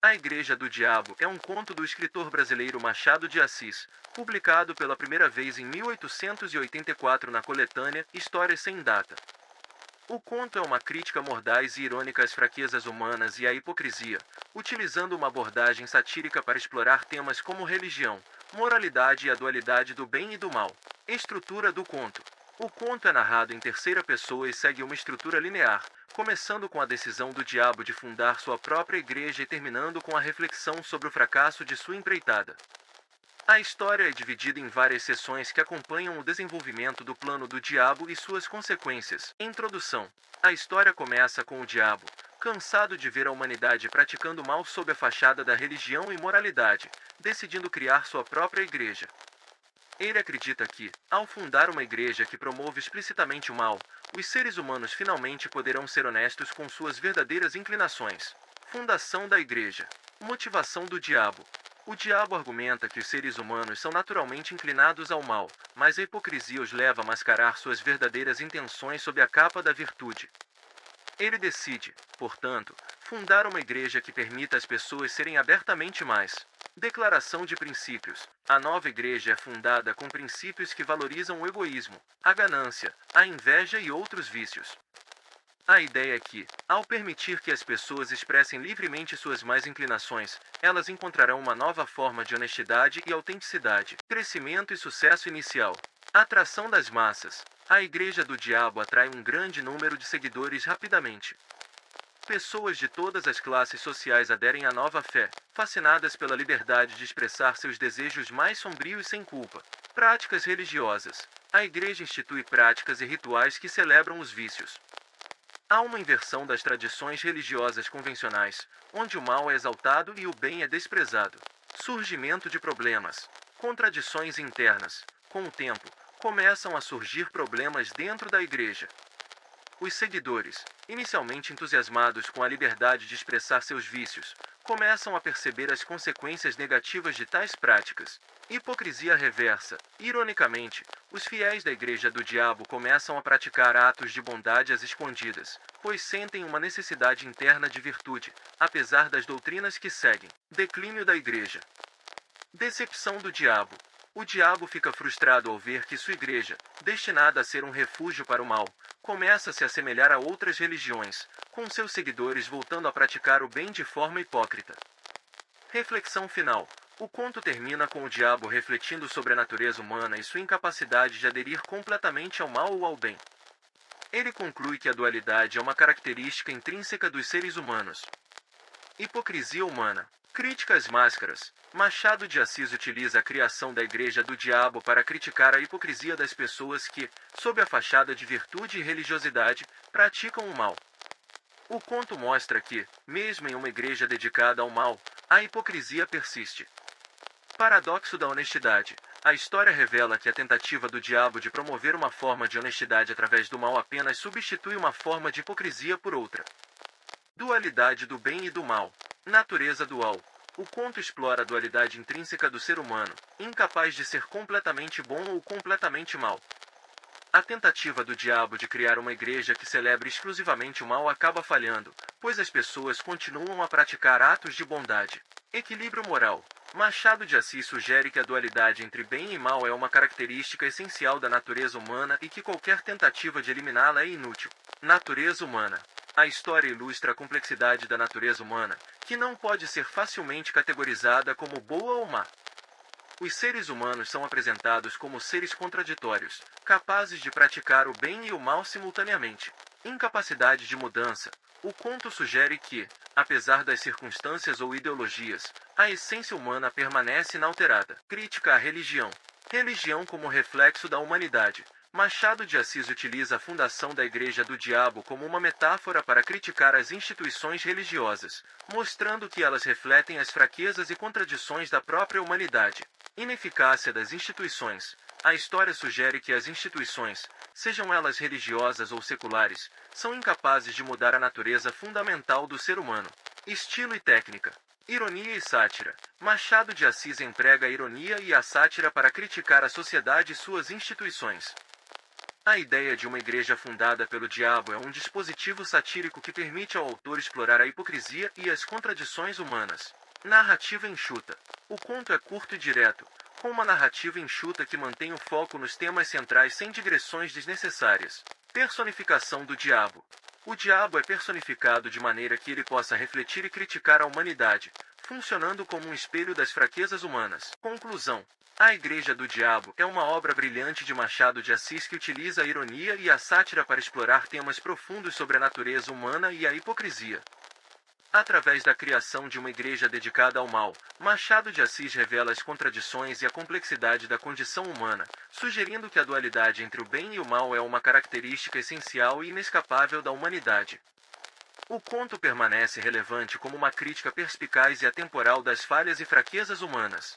A Igreja do Diabo é um conto do escritor brasileiro Machado de Assis, publicado pela primeira vez em 1884 na coletânea Histórias Sem Data. O conto é uma crítica mordaz e irônica às fraquezas humanas e à hipocrisia, utilizando uma abordagem satírica para explorar temas como religião, moralidade e a dualidade do bem e do mal. Estrutura do conto. O conto é narrado em terceira pessoa e segue uma estrutura linear, começando com a decisão do diabo de fundar sua própria igreja e terminando com a reflexão sobre o fracasso de sua empreitada. A história é dividida em várias seções que acompanham o desenvolvimento do plano do diabo e suas consequências. Introdução. A história começa com o diabo, cansado de ver a humanidade praticando mal sob a fachada da religião e moralidade, decidindo criar sua própria igreja. Ele acredita que, ao fundar uma igreja que promove explicitamente o mal, os seres humanos finalmente poderão ser honestos com suas verdadeiras inclinações. Fundação da igreja. Motivação do diabo. O diabo argumenta que os seres humanos são naturalmente inclinados ao mal, mas a hipocrisia os leva a mascarar suas verdadeiras intenções sob a capa da virtude. Ele decide, portanto, fundar uma igreja que permita às pessoas serem abertamente mais. Declaração de princípios. A nova igreja é fundada com princípios que valorizam o egoísmo, a ganância, a inveja e outros vícios. A ideia é que, ao permitir que as pessoas expressem livremente suas más inclinações, elas encontrarão uma nova forma de honestidade e autenticidade. Crescimento e sucesso inicial. Atração das massas. A Igreja do Diabo atrai um grande número de seguidores rapidamente. Pessoas de todas as classes sociais aderem à nova fé, fascinadas pela liberdade de expressar seus desejos mais sombrios sem culpa. Práticas religiosas. A Igreja institui práticas e rituais que celebram os vícios. Há uma inversão das tradições religiosas convencionais, onde o mal é exaltado e o bem é desprezado. Surgimento de problemas. Contradições internas. Com o tempo, começam a surgir problemas dentro da igreja. Os seguidores, inicialmente entusiasmados com a liberdade de expressar seus vícios, começam a perceber as consequências negativas de tais práticas. Hipocrisia reversa. Ironicamente, os fiéis da Igreja do Diabo começam a praticar atos de bondade às escondidas, pois sentem uma necessidade interna de virtude, apesar das doutrinas que seguem. Declínio da Igreja. Decepção do diabo. O diabo fica frustrado ao ver que sua igreja, destinada a ser um refúgio para o mal, começa a se assemelhar a outras religiões, com seus seguidores voltando a praticar o bem de forma hipócrita. Reflexão final. O conto termina com o diabo refletindo sobre a natureza humana e sua incapacidade de aderir completamente ao mal ou ao bem. Ele conclui que a dualidade é uma característica intrínseca dos seres humanos. Hipocrisia humana. Crítica às máscaras. Machado de Assis utiliza a criação da Igreja do Diabo para criticar a hipocrisia das pessoas que, sob a fachada de virtude e religiosidade, praticam o mal. O conto mostra que, mesmo em uma igreja dedicada ao mal, a hipocrisia persiste. Paradoxo da honestidade. A história revela que a tentativa do diabo de promover uma forma de honestidade através do mal apenas substitui uma forma de hipocrisia por outra. Dualidade do bem e do mal. Natureza dual. O conto explora a dualidade intrínseca do ser humano, incapaz de ser completamente bom ou completamente mal. A tentativa do diabo de criar uma igreja que celebre exclusivamente o mal acaba falhando, pois as pessoas continuam a praticar atos de bondade. Equilíbrio moral. Machado de Assis sugere que a dualidade entre bem e mal é uma característica essencial da natureza humana e que qualquer tentativa de eliminá-la é inútil. Natureza humana. A história ilustra a complexidade da natureza humana, que não pode ser facilmente categorizada como boa ou má. Os seres humanos são apresentados como seres contraditórios, capazes de praticar o bem e o mal simultaneamente. Incapacidade de mudança. O conto sugere que, apesar das circunstâncias ou ideologias, a essência humana permanece inalterada. Crítica à religião. Religião como reflexo da humanidade. Machado de Assis utiliza a fundação da Igreja do Diabo como uma metáfora para criticar as instituições religiosas, mostrando que elas refletem as fraquezas e contradições da própria humanidade. Ineficácia das instituições. A história sugere que as instituições, sejam elas religiosas ou seculares, são incapazes de mudar a natureza fundamental do ser humano. Estilo e técnica. Ironia e sátira. Machado de Assis emprega a ironia e a sátira para criticar a sociedade e suas instituições. A ideia de uma igreja fundada pelo diabo é um dispositivo satírico que permite ao autor explorar a hipocrisia e as contradições humanas. Narrativa enxuta. O conto é curto e direto, com uma narrativa enxuta que mantém o foco nos temas centrais sem digressões desnecessárias. Personificação do diabo. O diabo é personificado de maneira que ele possa refletir e criticar a humanidade, funcionando como um espelho das fraquezas humanas. Conclusão. A Igreja do Diabo é uma obra brilhante de Machado de Assis que utiliza a ironia e a sátira para explorar temas profundos sobre a natureza humana e a hipocrisia. Através da criação de uma igreja dedicada ao mal, Machado de Assis revela as contradições e a complexidade da condição humana, sugerindo que a dualidade entre o bem e o mal é uma característica essencial e inescapável da humanidade. O conto permanece relevante como uma crítica perspicaz e atemporal das falhas e fraquezas humanas.